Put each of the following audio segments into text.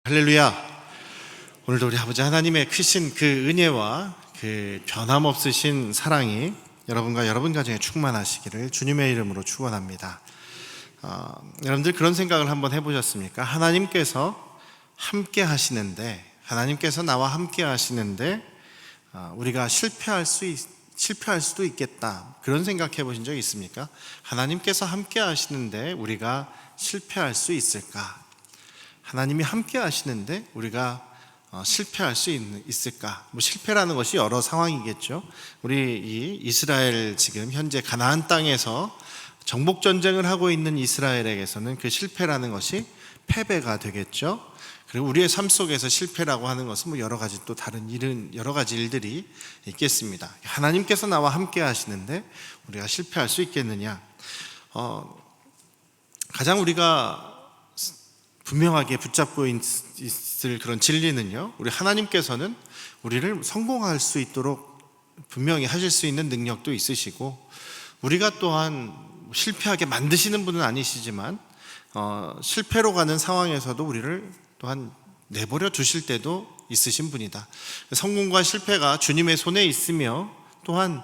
할렐루야. 오늘도 우리 아버지 하나님의 크신 그 은혜와 그 변함없으신 사랑이 여러분과 여러분 가정에 충만하시기를 주님의 이름으로 축원합니다. 여러분들 그런 생각을 한번 해보셨습니까? 하나님께서 함께 하시는데, 하나님께서 나와 함께 하시는데 우리가 실패할 수도 있겠다, 그런 생각 해보신 적 있습니까? 하나님께서 함께 하시는데 우리가 실패할 수 있을까? 하나님이 함께 하시는데 우리가 실패할 수 있을까? 실패라는 것이 여러 상황이겠죠. 우리 이 이스라엘, 지금 현재 가나안 땅에서 정복 전쟁을 하고 있는 이스라엘에게서는 그 실패라는 것이 패배가 되겠죠. 그리고 우리의 삶 속에서 실패라고 하는 것은 여러 가지 또 다른 여러 가지 일들이 있겠습니다. 하나님께서 나와 함께 하시는데 우리가 실패할 수 있겠느냐? 가장 우리가 분명하게 붙잡고 있을 그런 진리는요, 우리 하나님께서는 우리를 성공할 수 있도록 분명히 하실 수 있는 능력도 있으시고, 우리가 또한 실패하게 만드시는 분은 아니시지만 실패로 가는 상황에서도 우리를 또한 내버려 두실 때도 있으신 분이다. 성공과 실패가 주님의 손에 있으며 또한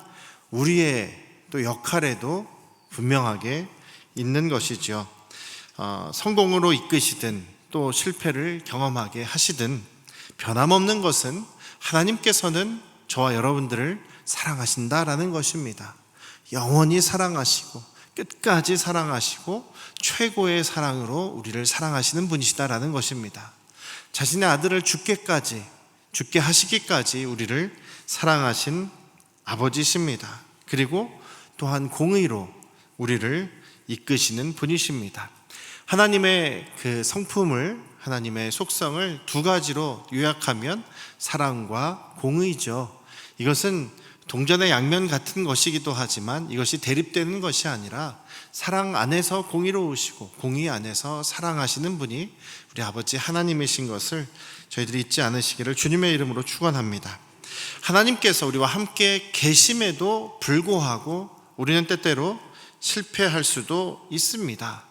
우리의 또 역할에도 분명하게 있는 것이죠. 성공으로 이끄시든 또 실패를 경험하게 하시든 변함없는 것은 하나님께서는 저와 여러분들을 사랑하신다라는 것입니다. 영원히 사랑하시고 끝까지 사랑하시고 최고의 사랑으로 우리를 사랑하시는 분이시다라는 것입니다. 자신의 아들을 죽게 하시기까지 우리를 사랑하신 아버지십니다. 그리고 또한 공의로 우리를 이끄시는 분이십니다. 하나님의 그 성품을, 하나님의 속성을 두 가지로 요약하면 사랑과 공의죠. 이것은 동전의 양면 같은 것이기도 하지만 이것이 대립되는 것이 아니라 사랑 안에서 공의로우시고 공의 안에서 사랑하시는 분이 우리 아버지 하나님이신 것을 저희들이 잊지 않으시기를 주님의 이름으로 축원합니다. 하나님께서 우리와 함께 계심에도 불구하고 우리는 때때로 실패할 수도 있습니다.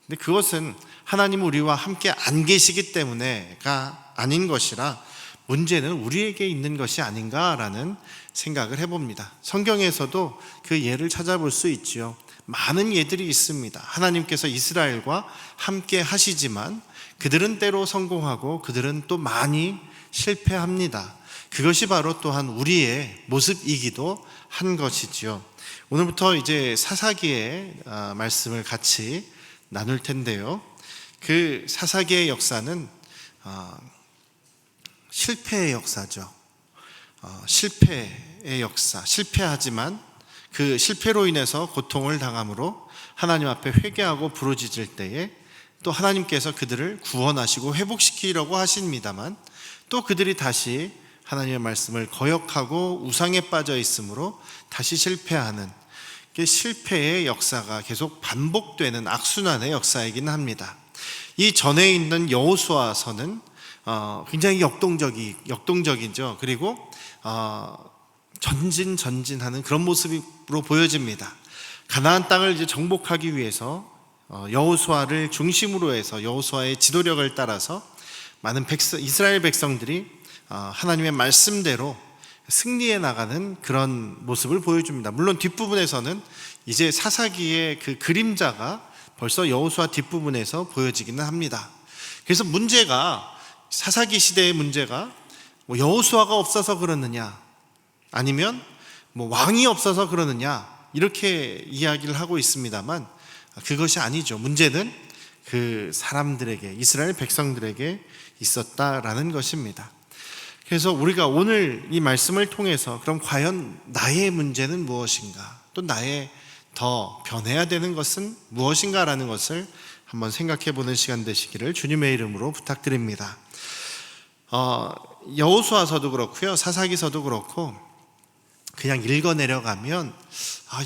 근데 그것은 하나님은 우리와 함께 안 계시기 때문에가 아닌 것이라 문제는 우리에게 있는 것이 아닌가라는 생각을 해봅니다. 성경에서도 그 예를 찾아볼 수 있지요. 많은 예들이 있습니다. 하나님께서 이스라엘과 함께 하시지만 그들은 때로 성공하고 그들은 또 많이 실패합니다. 그것이 바로 또한 우리의 모습이기도 한 것이지요. 오늘부터 이제 사사기의 말씀을 같이 나눌 텐데요. 그 사사기의 역사는 실패의 역사죠. 실패의 역사, 실패하지만 그 실패로 인해서 고통을 당함으로 하나님 앞에 회개하고 부르짖을 때에 또 하나님께서 그들을 구원하시고 회복시키려고 하십니다만 또 그들이 다시 하나님의 말씀을 거역하고 우상에 빠져 있으므로 다시 실패하는, 실패의 역사가 계속 반복되는 악순환의 역사이긴 합니다. 이 전에 있는 여호수아서는 굉장히 역동적이죠. 그리고 전진하는 그런 모습으로 보여집니다. 가나안 땅을 이제 정복하기 위해서 여호수아를 중심으로 해서 여호수아의 지도력을 따라서 많은 이스라엘 백성들이 하나님의 말씀대로 승리해 나가는 그런 모습을 보여줍니다. 물론 뒷부분에서는 이제 사사기의 그 그림자가 벌써 여호수아 뒷부분에서 보여지기는 합니다. 그래서 문제가, 사사기 시대의 문제가 여호수아가 없어서 그러느냐, 아니면 왕이 없어서 그러느냐, 이렇게 이야기를 하고 있습니다만 그것이 아니죠. 문제는 그 사람들에게, 이스라엘 백성들에게 있었다라는 것입니다. 그래서 우리가 오늘 이 말씀을 통해서 그럼 과연 나의 문제는 무엇인가, 또 나의 더 변해야 되는 것은 무엇인가라는 것을 한번 생각해 보는 시간 되시기를 주님의 이름으로 부탁드립니다. 여호수아서도 그렇고요, 사사기서도 그렇고 그냥 읽어 내려가면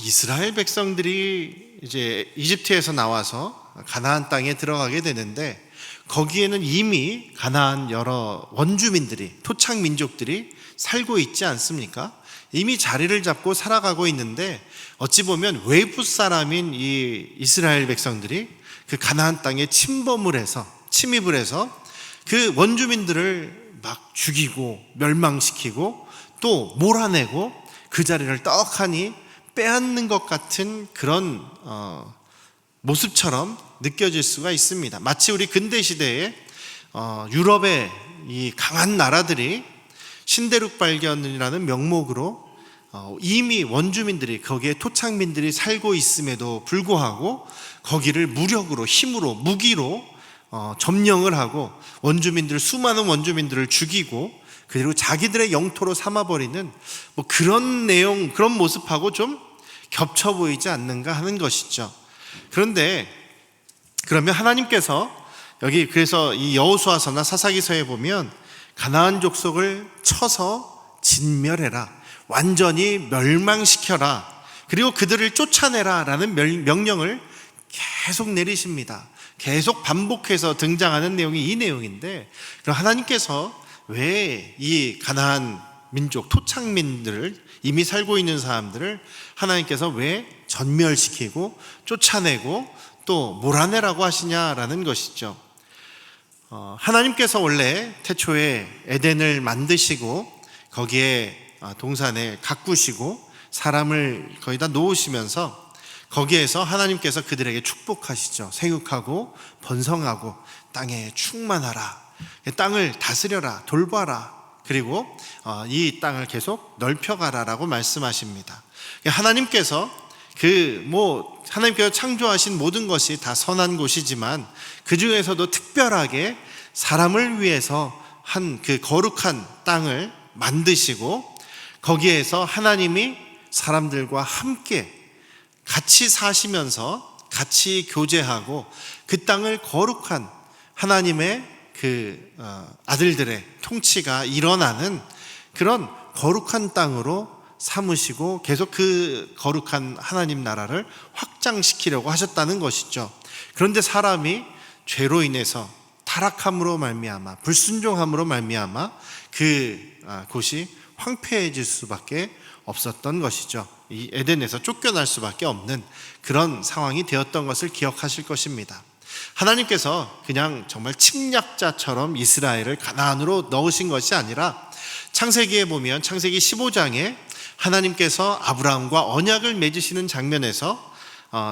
이스라엘 백성들이 이제 이집트에서 나와서 가나안 땅에 들어가게 되는데 거기에는 이미 가나안 여러 원주민들이, 토착 민족들이 살고 있지 않습니까? 이미 자리를 잡고 살아가고 있는데 어찌 보면 외부 사람인 이 이스라엘 백성들이 그 가나안 땅에 침입을 해서 그 원주민들을 막 죽이고 멸망시키고 또 몰아내고 그 자리를 떡하니 빼앗는 것 같은 그런 모습처럼 느껴질 수가 있습니다. 마치 우리 근대 시대에 유럽의 이 강한 나라들이 신대륙 발견이라는 명목으로 이미 원주민들이, 거기에 토착민들이 살고 있음에도 불구하고 거기를 무력으로, 힘으로, 무기로 점령을 하고 수많은 원주민들을 죽이고 그리고 자기들의 영토로 삼아버리는 뭐 그런 내용, 그런 모습하고 좀 겹쳐 보이지 않는가 하는 것이죠. 그런데 그러면 하나님께서 여기 그래서 이 여호수아서나 사사기서에 보면 가나안 족속을 쳐서 진멸해라, 완전히 멸망시켜라, 그리고 그들을 쫓아내라 라는 명령을 계속 내리십니다. 계속 반복해서 등장하는 내용이 이 내용인데, 그럼 하나님께서 왜 이 가나안 민족, 토착민들을, 이미 살고 있는 사람들을 하나님께서 왜 전멸시키고 쫓아내고 또 몰아내라고 하시냐라는 것이죠. 하나님께서 원래 태초에 에덴을 만드시고 거기에 동산에 가꾸시고 사람을 거기다 놓으시면서 거기에서 하나님께서 그들에게 축복하시죠. 생육하고 번성하고 땅에 충만하라, 땅을 다스려라, 돌봐라, 그리고 이 땅을 계속 넓혀가라라고 말씀하십니다. 하나님께서 하나님께서 창조하신 모든 것이 다 선한 곳이지만 그 중에서도 특별하게 사람을 위해서 한 그 거룩한 땅을 만드시고 거기에서 하나님이 사람들과 함께 같이 사시면서 같이 교제하고 그 땅을 거룩한 하나님의 아들들의 통치가 일어나는 그런 거룩한 땅으로 삼으시고 계속 그 거룩한 하나님 나라를 확장시키려고 하셨다는 것이죠. 그런데 사람이 죄로 인해서 타락함으로 말미암아, 불순종함으로 말미암아 곳이 황폐해질 수밖에 없었던 것이죠. 이 에덴에서 쫓겨날 수밖에 없는 그런 상황이 되었던 것을 기억하실 것입니다. 하나님께서 그냥 정말 침략자처럼 이스라엘을 가나안으로 넣으신 것이 아니라 창세기에 보면 창세기 15장에 하나님께서 아브라함과 언약을 맺으시는 장면에서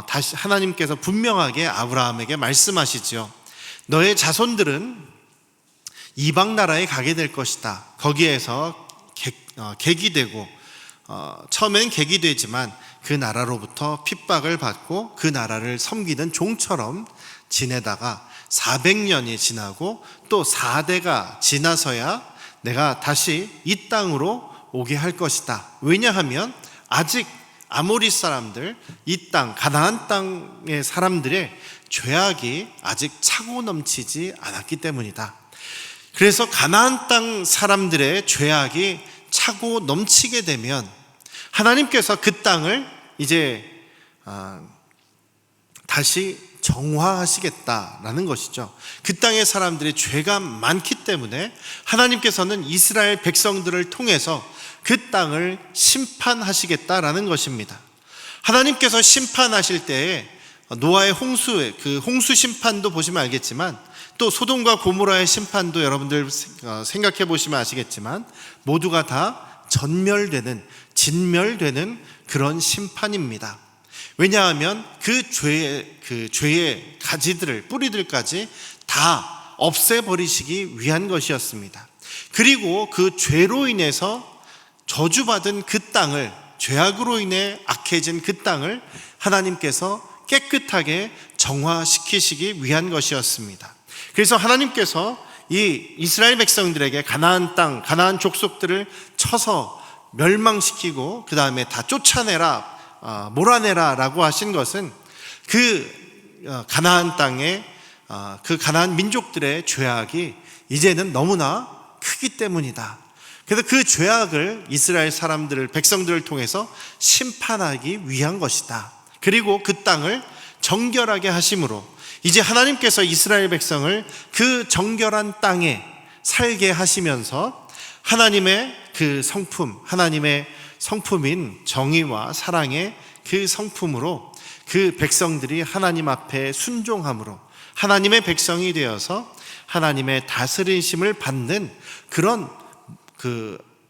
다시 하나님께서 분명하게 아브라함에게 말씀하시죠. 너의 자손들은 이방 나라에 가게 될 것이다. 거기에서 객이 되고 처음엔 객이 되지만 그 나라로부터 핍박을 받고 그 나라를 섬기는 종처럼 지내다가 400년이 지나고 또 4대가 지나서야 내가 다시 이 땅으로 오게 할 것이다. 왜냐하면 아직 아모리 사람들, 이 땅 가나안 땅의 사람들의 죄악이 아직 차고 넘치지 않았기 때문이다. 그래서 가나안 땅 사람들의 죄악이 차고 넘치게 되면 하나님께서 그 땅을 이제 다시 정화하시겠다라는 것이죠. 그 땅의 사람들의 죄가 많기 때문에 하나님께서는 이스라엘 백성들을 통해서 그 땅을 심판하시겠다라는 것입니다. 하나님께서 심판하실 때에 노아의 홍수의 그 홍수 심판도 보시면 알겠지만 또 소돔과 고모라의 심판도 여러분들 생각해 보시면 아시겠지만 모두가 다 진멸되는 그런 심판입니다. 왜냐하면 그 죄의 가지들을, 뿌리들까지 다 없애버리시기 위한 것이었습니다. 그리고 그 죄로 인해서 저주받은 그 땅을, 죄악으로 인해 악해진 그 땅을 하나님께서 깨끗하게 정화시키시기 위한 것이었습니다. 그래서 하나님께서 이 이스라엘 백성들에게 가나안 땅, 가나안 족속들을 쳐서 멸망시키고 그 다음에 다 쫓아내라, 몰아내라 라고 하신 것은 가나안 땅에 그 가나안 민족들의 죄악이 이제는 너무나 크기 때문이다. 그래서 그 죄악을 이스라엘 사람들을, 백성들을 통해서 심판하기 위한 것이다. 그리고 그 땅을 정결하게 하심으로 이제 하나님께서 이스라엘 백성을 그 정결한 땅에 살게 하시면서 하나님의 그 성품, 하나님의 성품인 정의와 사랑의 그 성품으로 그 백성들이 하나님 앞에 순종함으로 하나님의 백성이 되어서 하나님의 다스리심을 받는 그런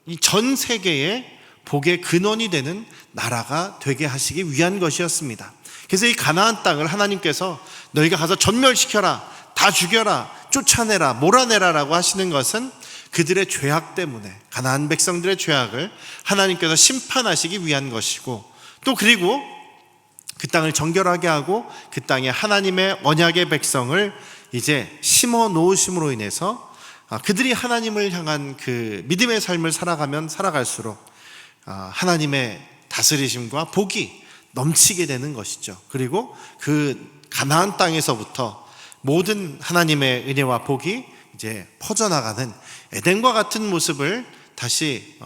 이 전 세계의 복의 근원이 되는 나라가 되게 하시기 위한 것이었습니다. 그래서 이 가나안 땅을 하나님께서 너희가 가서 전멸시켜라, 다 죽여라, 쫓아내라, 몰아내라라고 하시는 것은 그들의 죄악 때문에, 가나안 백성들의 죄악을 하나님께서 심판하시기 위한 것이고, 또 그리고 그 땅을 정결하게 하고 그 땅에 하나님의 언약의 백성을 이제 심어 놓으심으로 인해서 그들이 하나님을 향한 그 믿음의 삶을 살아가면 살아갈수록 하나님의 다스리심과 복이 넘치게 되는 것이죠. 그리고 그 가나안 땅에서부터 모든 하나님의 은혜와 복이 이제 퍼져나가는 에덴과 같은 모습을 다시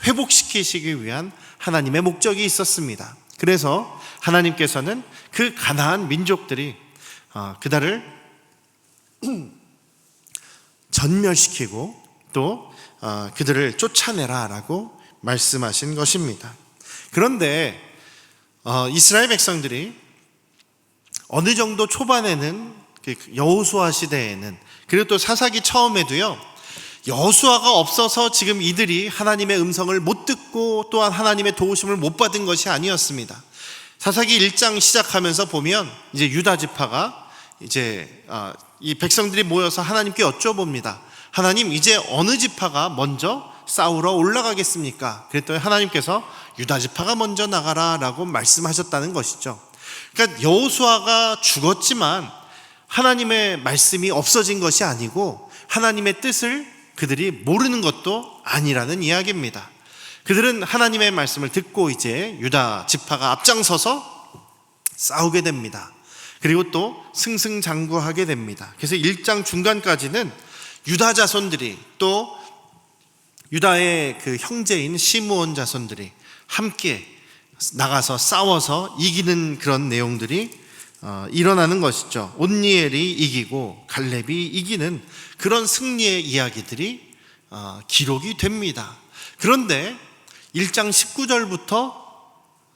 회복시키시기 위한 하나님의 목적이 있었습니다. 그래서 하나님께서는 그 가나안 민족들이 그들을 전멸시키고 또 그들을 쫓아내라라고 말씀하신 것입니다. 그런데 이스라엘 백성들이 어느 정도 초반에는 여호수아 시대에는, 그리고 또 사사기 처음에도요, 여호수아가 없어서 지금 이들이 하나님의 음성을 못 듣고 또한 하나님의 도우심을 못 받은 것이 아니었습니다. 사사기 1장 시작하면서 보면 이제 유다 지파가 이제 이 백성들이 모여서 하나님께 여쭤봅니다. 하나님, 이제 어느 지파가 먼저 싸우러 올라가겠습니까? 그랬더니 하나님께서 유다 지파가 먼저 나가라라고 말씀하셨다는 것이죠. 그러니까 여호수아가 죽었지만 하나님의 말씀이 없어진 것이 아니고 하나님의 뜻을 그들이 모르는 것도 아니라는 이야기입니다. 그들은 하나님의 말씀을 듣고 이제 유다 지파가 앞장서서 싸우게 됩니다. 그리고 또 승승장구하게 됩니다. 그래서 1장 중간까지는 유다 자손들이 또 유다의 그 형제인 시므온 자손들이 함께 나가서 싸워서 이기는 그런 내용들이 일어나는 것이죠. 온니엘이 이기고 갈렙이 이기는 그런 승리의 이야기들이 기록이 됩니다. 그런데 1장 19절부터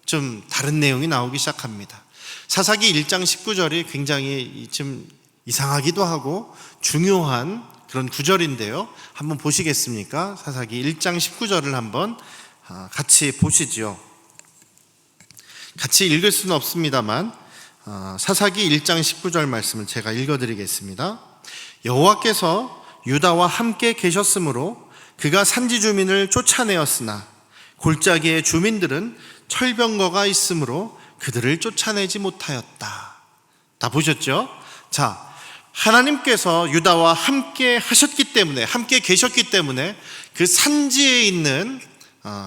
좀 다른 내용이 나오기 시작합니다. 사사기 1장 19절이 굉장히 좀 이상하기도 하고 중요한 그런 구절인데요. 한번 보시겠습니까? 사사기 1장 19절을 한번 같이 보시죠. 같이 읽을 수는 없습니다만 사사기 1장 19절 말씀을 제가 읽어드리겠습니다. 여호와께서 유다와 함께 계셨으므로 그가 산지 주민을 쫓아내었으나 골짜기의 주민들은 철병거가 있으므로 그들을 쫓아내지 못하였다. 다 보셨죠? 자, 하나님께서 유다와 함께 하셨기 때문에, 함께 계셨기 때문에 그 산지에 있는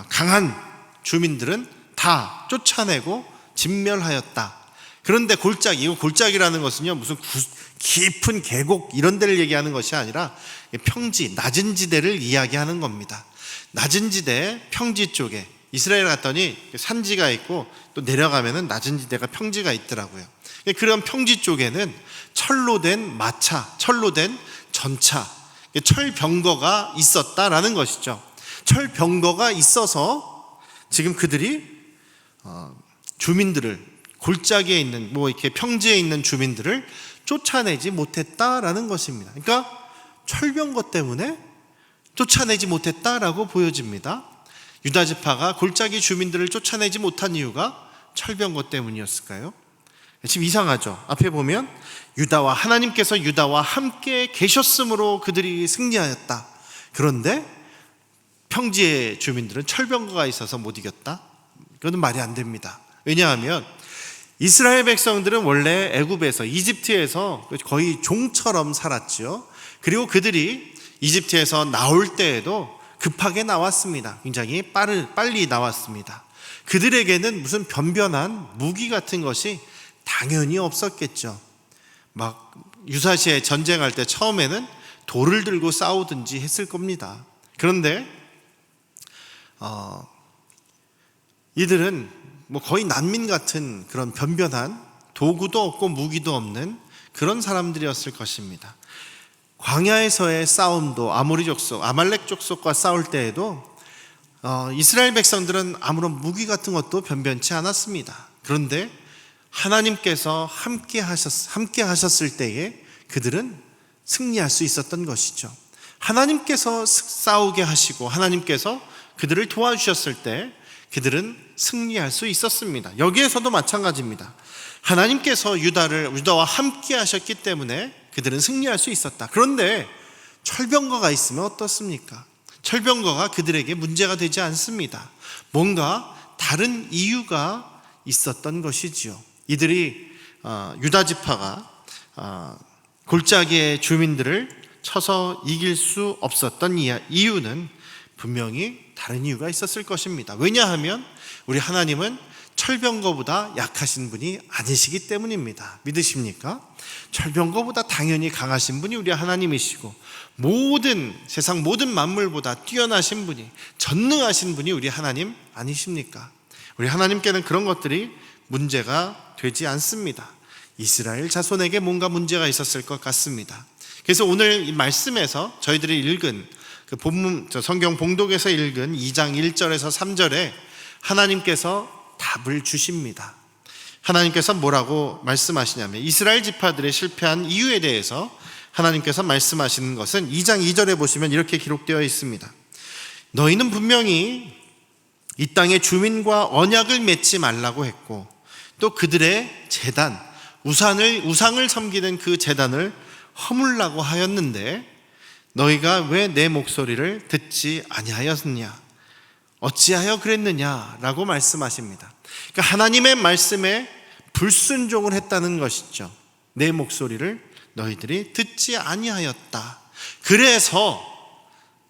강한 주민들은 다 쫓아내고 진멸하였다. 그런데 골짜기라는 것은요, 무슨 깊은 계곡 이런 데를 얘기하는 것이 아니라 평지, 낮은 지대를 이야기하는 겁니다. 낮은 지대, 평지 쪽에 이스라엘 갔더니 산지가 있고 또 내려가면은 낮은 지대가 평지가 있더라고요. 그런 평지 쪽에는 철로 된 마차, 철로 된 전차, 철병거가 있었다라는 것이죠. 철병거가 있어서 지금 그들이 주민들을, 골짜기에 있는 이렇게 평지에 있는 주민들을 쫓아내지 못했다라는 것입니다. 그러니까 철병거 때문에 쫓아내지 못했다라고 보여집니다. 유다 지파가 골짜기 주민들을 쫓아내지 못한 이유가 철병거 때문이었을까요? 지금 이상하죠. 앞에 보면 하나님께서 유다와 함께 계셨으므로 그들이 승리하였다. 그런데 평지의 주민들은 철병거가 있어서 못 이겼다? 이거는 말이 안 됩니다. 왜냐하면 이스라엘 백성들은 원래 애굽에서, 이집트에서 거의 종처럼 살았죠. 그리고 그들이 이집트에서 나올 때에도 급하게 나왔습니다. 굉장히 빨리 나왔습니다. 그들에게는 무슨 변변한 무기 같은 것이 당연히 없었겠죠. 막 유사시에 전쟁할 때 처음에는 돌을 들고 싸우든지 했을 겁니다. 그런데 이들은 거의 난민 같은 그런 변변한 도구도 없고 무기도 없는 그런 사람들이었을 것입니다. 광야에서의 싸움도 아말렉 족속과 싸울 때에도 이스라엘 백성들은 아무런 무기 같은 것도 변변치 않았습니다. 그런데 하나님께서 함께 하셨을 때에 그들은 승리할 수 있었던 것이죠. 하나님께서 싸우게 하시고 하나님께서 그들을 도와주셨을 때 그들은 승리할 수 있었습니다. 여기에서도 마찬가지입니다. 하나님께서 유다와 함께 하셨기 때문에 그들은 승리할 수 있었다. 그런데 철병거가 있으면 어떻습니까? 철병거가 그들에게 문제가 되지 않습니다. 뭔가 다른 이유가 있었던 것이지요. 이들이 유다 지파가 골짜기의 주민들을 쳐서 이길 수 없었던 이유는 분명히 다른 이유가 있었을 것입니다. 왜냐하면 우리 하나님은 철병거보다 약하신 분이 아니시기 때문입니다. 믿으십니까? 철병거보다 당연히 강하신 분이 우리 하나님이시고 세상 모든 만물보다 뛰어나신 분이, 전능하신 분이 우리 하나님 아니십니까? 우리 하나님께는 그런 것들이 문제가 되지 않습니다. 이스라엘 자손에게 뭔가 문제가 있었을 것 같습니다. 그래서 오늘 이 말씀에서 저희들이 읽은 그 본문, 성경 봉독에서 읽은 2장 1절에서 3절에 하나님께서 답을 주십니다. 하나님께서 뭐라고 말씀하시냐면 이스라엘 지파들의 실패한 이유에 대해서 하나님께서 말씀하시는 것은 2장 2절에 보시면 이렇게 기록되어 있습니다. 너희는 분명히 이 땅의 주민과 언약을 맺지 말라고 했고 또 그들의 제단, 우상을 섬기는 그 제단을 허물라고 하였는데 너희가 왜 내 목소리를 듣지 아니하였느냐? 어찌하여 그랬느냐라고 말씀하십니다. 그러니까 하나님의 말씀에 불순종을 했다는 것이죠. 내 목소리를 너희들이 듣지 아니하였다. 그래서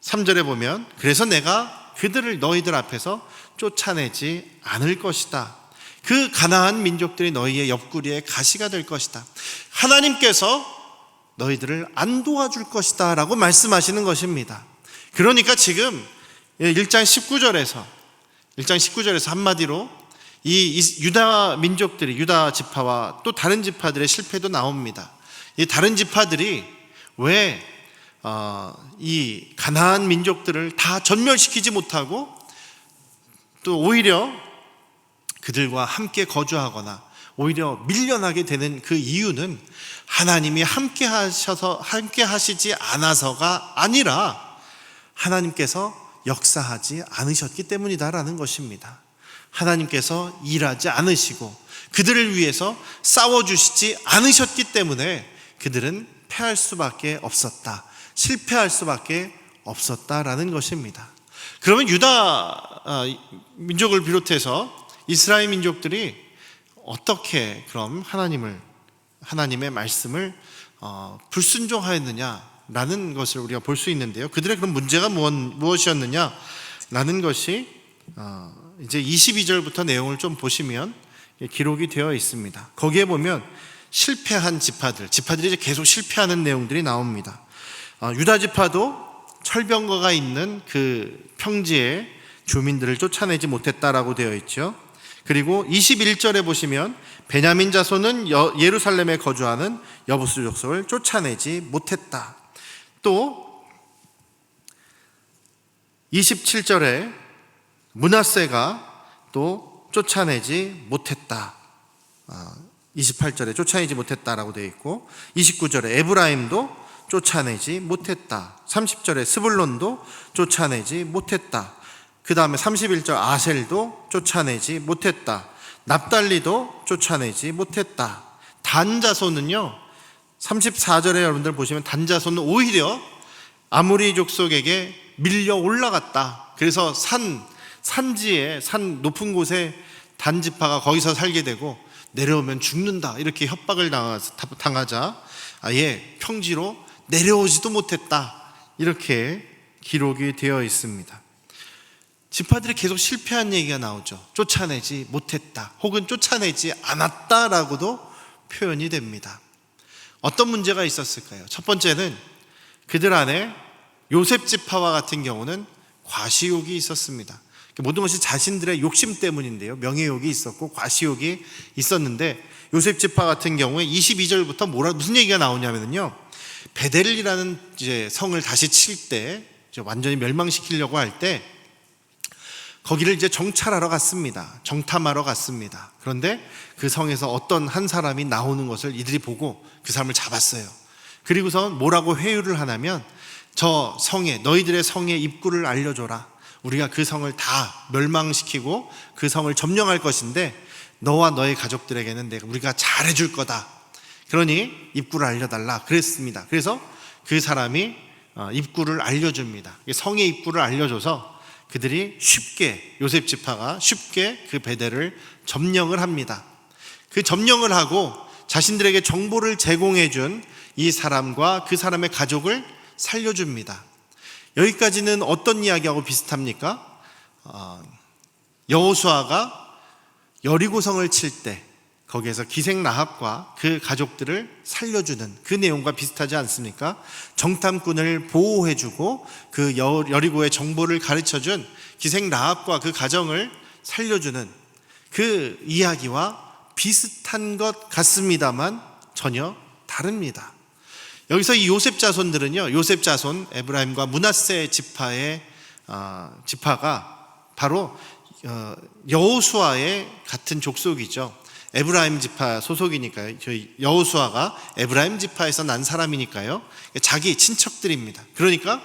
3절에 보면 그래서 내가 그들을 너희들 앞에서 쫓아내지 않을 것이다. 그 가나안 민족들이 너희의 옆구리에 가시가 될 것이다. 하나님께서 너희들을 안 도와줄 것이다 라고 말씀하시는 것입니다. 그러니까 지금 1장 19절에서 한마디로 이 유다 민족들이, 유다 지파와 또 다른 지파들의 실패도 나옵니다. 이 다른 지파들이 왜 이 가나안 민족들을 다 전멸시키지 못하고 또 오히려 그들과 함께 거주하거나 오히려 밀려나게 되는 그 이유는 하나님이 함께 하시지 않아서가 아니라 하나님께서 역사하지 않으셨기 때문이다라는 것입니다. 하나님께서 일하지 않으시고 그들을 위해서 싸워주시지 않으셨기 때문에 그들은 패할 수밖에 없었다, 실패할 수밖에 없었다라는 것입니다. 그러면 유다 민족을 비롯해서 이스라엘 민족들이 어떻게 그럼 하나님의 말씀을 불순종하였느냐라는 것을 우리가 볼 수 있는데요. 그들의 그런 문제가 무엇이었느냐라는 것이 이제 22절부터 내용을 좀 보시면 기록이 되어 있습니다. 거기에 보면 실패한 지파들이 이제 계속 실패하는 내용들이 나옵니다. 유다 지파도 철병거가 있는 그 평지에 주민들을 쫓아내지 못했다라고 되어 있죠. 그리고 21절에 보시면 베냐민 자손은 예루살렘에 거주하는 여부수 족속을 쫓아내지 못했다. 또 27절에 므낫세가 또 쫓아내지 못했다. 28절에 쫓아내지 못했다라고 되어 있고 29절에 에브라임도 쫓아내지 못했다. 30절에 스불론도 쫓아내지 못했다. 그 다음에 31절 아셀도 쫓아내지 못했다. 납달리도 쫓아내지 못했다. 단 자손은요, 34절에 여러분들 보시면 단 자손은 오히려 아모리 족속에게 밀려 올라갔다. 그래서 산지에 산 높은 곳에 단 지파가 거기서 살게 되고 내려오면 죽는다 이렇게 협박을 당하자 아예 평지로 내려오지도 못했다 이렇게 기록이 되어 있습니다. 지파들이 계속 실패한 얘기가 나오죠. 쫓아내지 못했다 혹은 쫓아내지 않았다라고도 표현이 됩니다. 어떤 문제가 있었을까요? 첫 번째는 그들 안에 요셉 지파와 같은 경우는 과시욕이 있었습니다. 모든 것이 자신들의 욕심 때문인데요. 명예욕이 있었고 과시욕이 있었는데 요셉 지파 같은 경우에 22절부터 무슨 얘기가 나오냐면요. 베델이라는 이제 성을 다시 칠 때 완전히 멸망시키려고 할 때 거기를 이제 정찰하러 갔습니다. 정탐하러 갔습니다. 그런데 그 성에서 어떤 한 사람이 나오는 것을 이들이 보고 그 사람을 잡았어요. 그리고서 뭐라고 회유를 하냐면, 저 성에, 너희들의 성의 입구를 알려줘라. 우리가 그 성을 다 멸망시키고 그 성을 점령할 것인데 너와 너의 가족들에게는 우리가 잘해줄 거다. 그러니 입구를 알려달라 그랬습니다. 그래서 그 사람이 입구를 알려줍니다. 성의 입구를 알려줘서 그들이 쉽게, 요셉 지파가 쉽게 그 베델을 점령을 합니다. 그 점령을 하고 자신들에게 정보를 제공해 준 이 사람과 그 사람의 가족을 살려줍니다. 여기까지는 어떤 이야기하고 비슷합니까? 여호수아가 여리고성을 칠 때 거기에서 기생 라합과 그 가족들을 살려주는 그 내용과 비슷하지 않습니까? 정탐꾼을 보호해주고 그 여리고의 정보를 가르쳐준 기생 라합과 그 가정을 살려주는 그 이야기와 비슷한 것 같습니다만 전혀 다릅니다. 여기서 이 요셉 자손들은요, 요셉 자손 에브라임과 므낫세 지파가 바로 여호수아의 같은 족속이죠. 에브라임 지파 소속이니까요. 저희 여호수아가 에브라임 지파에서 난 사람이니까요. 자기 친척들입니다. 그러니까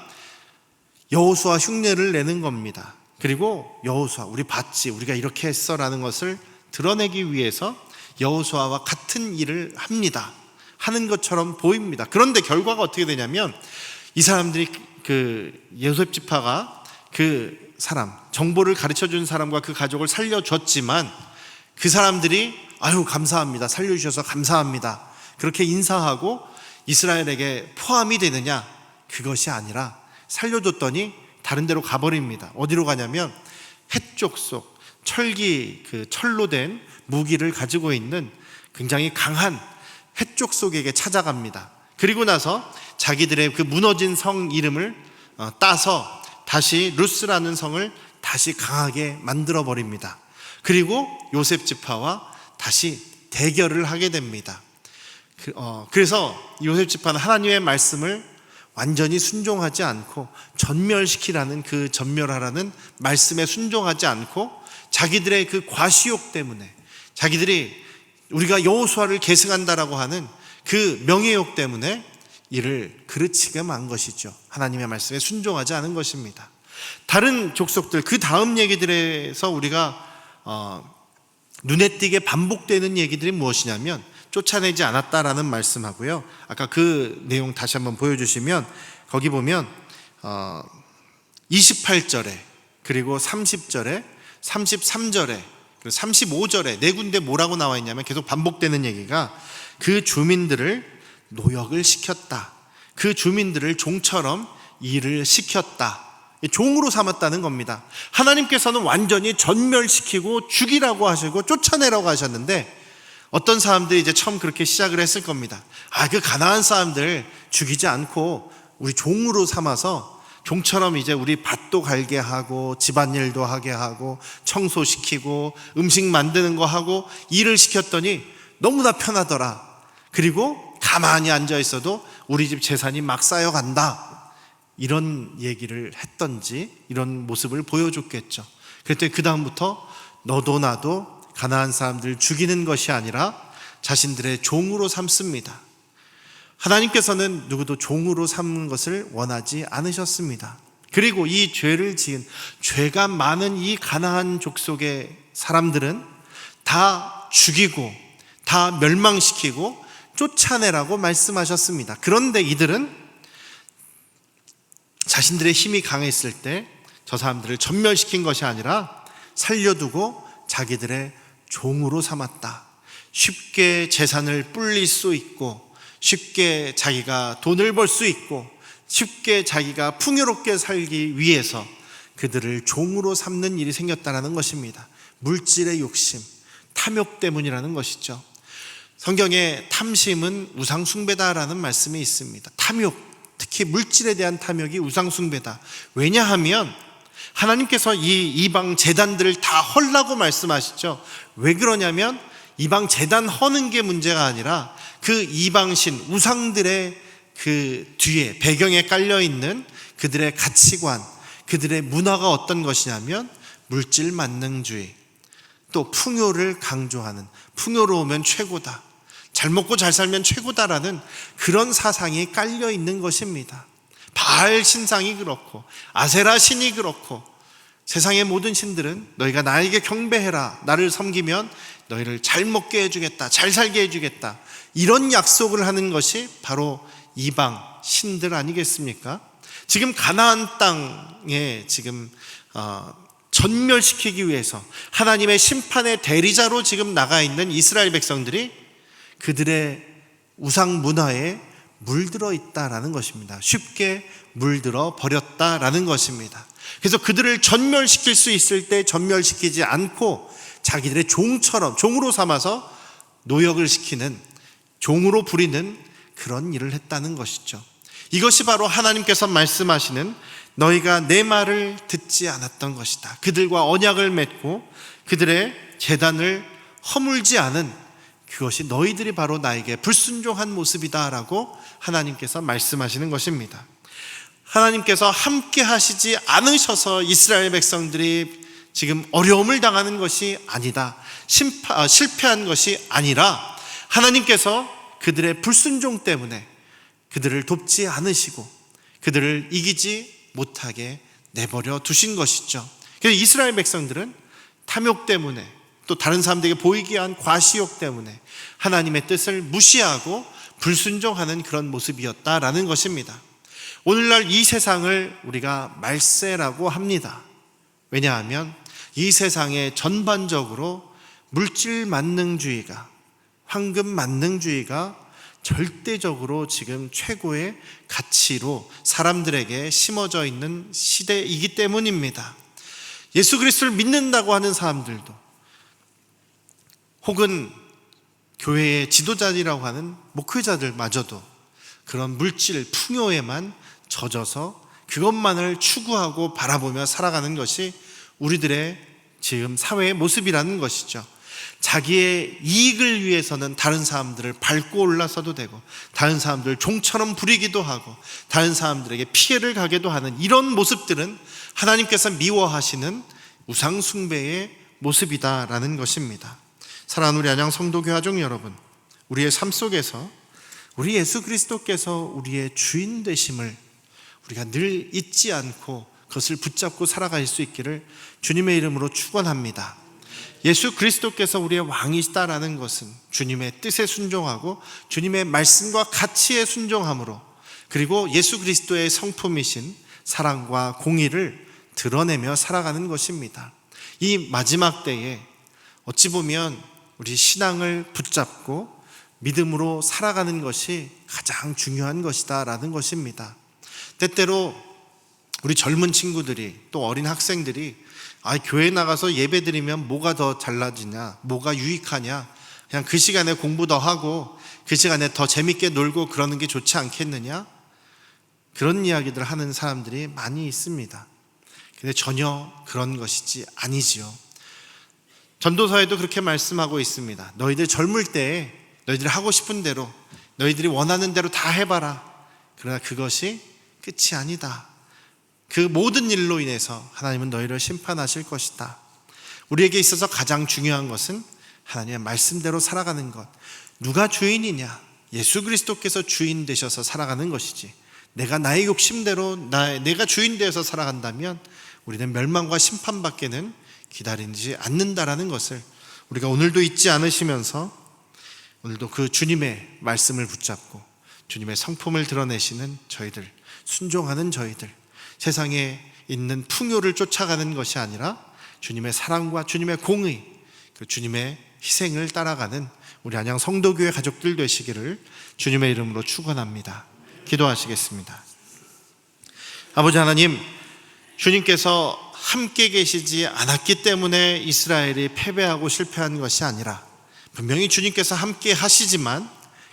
여호수아 흉내를 내는 겁니다. 그리고 여호수아, 우리 봤지, 우리가 이렇게 했어라는 것을 드러내기 위해서 여호수아와 같은 일을 합니다. 하는 것처럼 보입니다. 그런데 결과가 어떻게 되냐면, 이 사람들이 그 요셉 지파가 그 사람, 정보를 가르쳐 준 사람과 그 가족을 살려줬지만 그 사람들이 아유 감사합니다, 살려주셔서 감사합니다, 그렇게 인사하고 이스라엘에게 포함이 되느냐? 그것이 아니라 살려줬더니 다른 데로 가버립니다. 어디로 가냐면 헷 쪽 철기, 그 철로 된 무기를 가지고 있는 굉장히 강한 헷족 속에게 찾아갑니다. 그리고 나서 자기들의 그 무너진 성 이름을 따서 다시 루스라는 성을 다시 강하게 만들어 버립니다. 그리고 요셉 지파와 다시 대결을 하게 됩니다. 그래서 요셉 지파는 하나님의 말씀을 완전히 순종하지 않고 전멸시키라는, 그 전멸하라는 말씀에 순종하지 않고 자기들의 그 과시욕 때문에, 자기들이 우리가 여호수아를 계승한다라고 하는 그 명예욕 때문에 이를 그르치게 만 것이죠. 하나님의 말씀에 순종하지 않은 것입니다. 다른 족속들, 그 다음 얘기들에서 우리가 눈에 띄게 반복되는 얘기들이 무엇이냐면, 쫓아내지 않았다라는 말씀하고요, 아까 그 내용 다시 한번 보여주시면 거기 보면 28절에 그리고 30절에 33절에 그리고 35절에 네 군데 뭐라고 나와 있냐면, 계속 반복되는 얘기가 그 주민들을 노역을 시켰다, 그 주민들을 종처럼 일을 시켰다, 종으로 삼았다는 겁니다. 하나님께서는 완전히 전멸시키고 죽이라고 하시고 쫓아내라고 하셨는데, 어떤 사람들이 이제 처음 그렇게 시작을 했을 겁니다. 그 가나안 사람들 죽이지 않고 우리 종으로 삼아서 종처럼 이제 우리 밭도 갈게 하고 집안일도 하게 하고 청소시키고 음식 만드는 거 하고 일을 시켰더니 너무나 편하더라. 그리고 가만히 앉아 있어도 우리 집 재산이 막 쌓여간다, 이런 얘기를 했던지 이런 모습을 보여줬겠죠. 그랬더니 그 다음부터 너도 나도 가나안 사람들 죽이는 것이 아니라 자신들의 종으로 삼습니다. 하나님께서는 누구도 종으로 삼는 것을 원하지 않으셨습니다. 그리고 이 죄를 지은, 죄가 많은 이 가나안 족속의 사람들은 다 죽이고 다 멸망시키고 쫓아내라고 말씀하셨습니다. 그런데 이들은 자신들의 힘이 강했을 때 저 사람들을 전멸시킨 것이 아니라 살려두고 자기들의 종으로 삼았다. 쉽게 재산을 불릴 수 있고, 쉽게 자기가 돈을 벌 수 있고, 쉽게 자기가 풍요롭게 살기 위해서 그들을 종으로 삼는 일이 생겼다는 것입니다. 물질의 욕심, 탐욕 때문이라는 것이죠. 성경에 탐심은 우상숭배다라는 말씀이 있습니다. 탐욕, 특히 물질에 대한 탐욕이 우상숭배다. 왜냐하면 하나님께서 이 이방 제단들을 다 헐라고 말씀하시죠. 왜 그러냐면 이방 제단 허는 게 문제가 아니라 그 이방신 우상들의 그 뒤에 배경에 깔려있는 그들의 가치관, 그들의 문화가 어떤 것이냐면 물질 만능주의, 또 풍요를 강조하는, 풍요로우면 최고다, 잘 먹고 잘 살면 최고다라는 그런 사상이 깔려 있는 것입니다. 바알 신상이 그렇고 아세라 신이 그렇고 세상의 모든 신들은 너희가 나에게 경배해라, 나를 섬기면 너희를 잘 먹게 해주겠다, 잘 살게 해주겠다, 이런 약속을 하는 것이 바로 이방 신들 아니겠습니까? 지금 가나안 땅에 지금 전멸시키기 위해서 하나님의 심판의 대리자로 지금 나가 있는 이스라엘 백성들이 그들의 우상 문화에 물들어 있다라는 것입니다. 쉽게 물들어 버렸다라는 것입니다. 그래서 그들을 전멸시킬 수 있을 때 전멸시키지 않고 자기들의 종처럼, 종으로 삼아서 노역을 시키는, 종으로 부리는 그런 일을 했다는 것이죠. 이것이 바로 하나님께서 말씀하시는 너희가 내 말을 듣지 않았던 것이다, 그들과 언약을 맺고 그들의 제단을 허물지 않은 그것이 너희들이 바로 나에게 불순종한 모습이다 라고 하나님께서 말씀하시는 것입니다. 하나님께서 함께 하시지 않으셔서 이스라엘 백성들이 지금 어려움을 당하는 것이 아니다, 실패한 것이 아니라 하나님께서 그들의 불순종 때문에 그들을 돕지 않으시고 그들을 이기지 못하게 내버려 두신 것이죠. 그래서 이스라엘 백성들은 탐욕 때문에, 또 다른 사람들에게 보이기 위한 과시욕 때문에 하나님의 뜻을 무시하고 불순종하는 그런 모습이었다라는 것입니다. 오늘날 이 세상을 우리가 말세라고 합니다. 왜냐하면 이 세상에 전반적으로 물질 만능주의가, 황금 만능주의가 절대적으로 지금 최고의 가치로 사람들에게 심어져 있는 시대이기 때문입니다. 예수 그리스도를 믿는다고 하는 사람들도, 혹은 교회의 지도자들이라고 하는 목회자들마저도 그런 물질 풍요에만 젖어서 그것만을 추구하고 바라보며 살아가는 것이 우리들의 지금 사회의 모습이라는 것이죠. 자기의 이익을 위해서는 다른 사람들을 밟고 올라서도 되고, 다른 사람들을 종처럼 부리기도 하고, 다른 사람들에게 피해를 가게도 하는 이런 모습들은 하나님께서 미워하시는 우상숭배의 모습이다라는 것입니다. 사랑하는 우리 안양 성도교회 가족 여러분, 우리의 삶 속에서 우리 예수 그리스도께서 우리의 주인 되심을 우리가 늘 잊지 않고 그것을 붙잡고 살아갈 수 있기를 주님의 이름으로 축원합니다. 예수 그리스도께서 우리의 왕이시다라는 것은 주님의 뜻에 순종하고 주님의 말씀과 가치에 순종함으로, 그리고 예수 그리스도의 성품이신 사랑과 공의를 드러내며 살아가는 것입니다. 이 마지막 때에 어찌 보면 우리 신앙을 붙잡고 믿음으로 살아가는 것이 가장 중요한 것이다라는 것입니다. 때때로 우리 젊은 친구들이, 또 어린 학생들이 교회 나가서 예배 드리면 뭐가 더 달라지냐, 뭐가 유익하냐, 그냥 그 시간에 공부 더 하고 그 시간에 더 재밌게 놀고 그러는 게 좋지 않겠느냐, 그런 이야기들 하는 사람들이 많이 있습니다. 근데 전혀 그런 것이지 아니지요. 전도서에도 그렇게 말씀하고 있습니다. 너희들 젊을 때에 너희들이 하고 싶은 대로, 너희들이 원하는 대로 다 해봐라. 그러나 그것이 끝이 아니다. 그 모든 일로 인해서 하나님은 너희를 심판하실 것이다. 우리에게 있어서 가장 중요한 것은 하나님의 말씀대로 살아가는 것. 누가 주인이냐? 예수 그리스도께서 주인 되셔서 살아가는 것이지, 내가 나의 욕심대로 내가 주인 되어서 살아간다면 우리는 멸망과 심판밖에는 기다리지 않는다라는 것을 우리가 오늘도 잊지 않으시면서, 오늘도 그 주님의 말씀을 붙잡고 주님의 성품을 드러내시는 저희들, 순종하는 저희들, 세상에 있는 풍요를 쫓아가는 것이 아니라 주님의 사랑과 주님의 공의, 그 주님의 희생을 따라가는 우리 안양 성도교회 가족들 되시기를 주님의 이름으로 축원합니다. 기도하시겠습니다. 아버지 하나님, 주님께서 함께 계시지 않았기 때문에 이스라엘이 패배하고 실패한 것이 아니라, 분명히 주님께서 함께 하시지만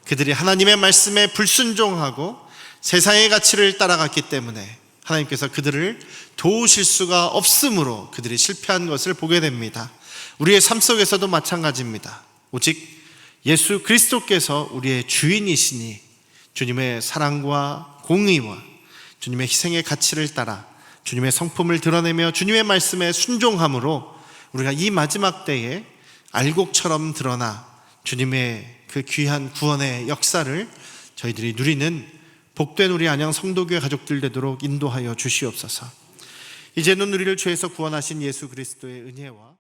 그들이 하나님의 말씀에 불순종하고 세상의 가치를 따라갔기 때문에 하나님께서 그들을 도우실 수가 없으므로 그들이 실패한 것을 보게 됩니다. 우리의 삶 속에서도 마찬가지입니다. 오직 예수 그리스도께서 우리의 주인이시니 주님의 사랑과 공의와 주님의 희생의 가치를 따라 주님의 성품을 드러내며 주님의 말씀에 순종함으로 우리가 이 마지막 때에 알곡처럼 드러나 주님의 그 귀한 구원의 역사를 저희들이 누리는 복된 우리 안양 성도교회 가족들 되도록 인도하여 주시옵소서. 이제는 우리를 죄에서 구원하신 예수 그리스도의 은혜와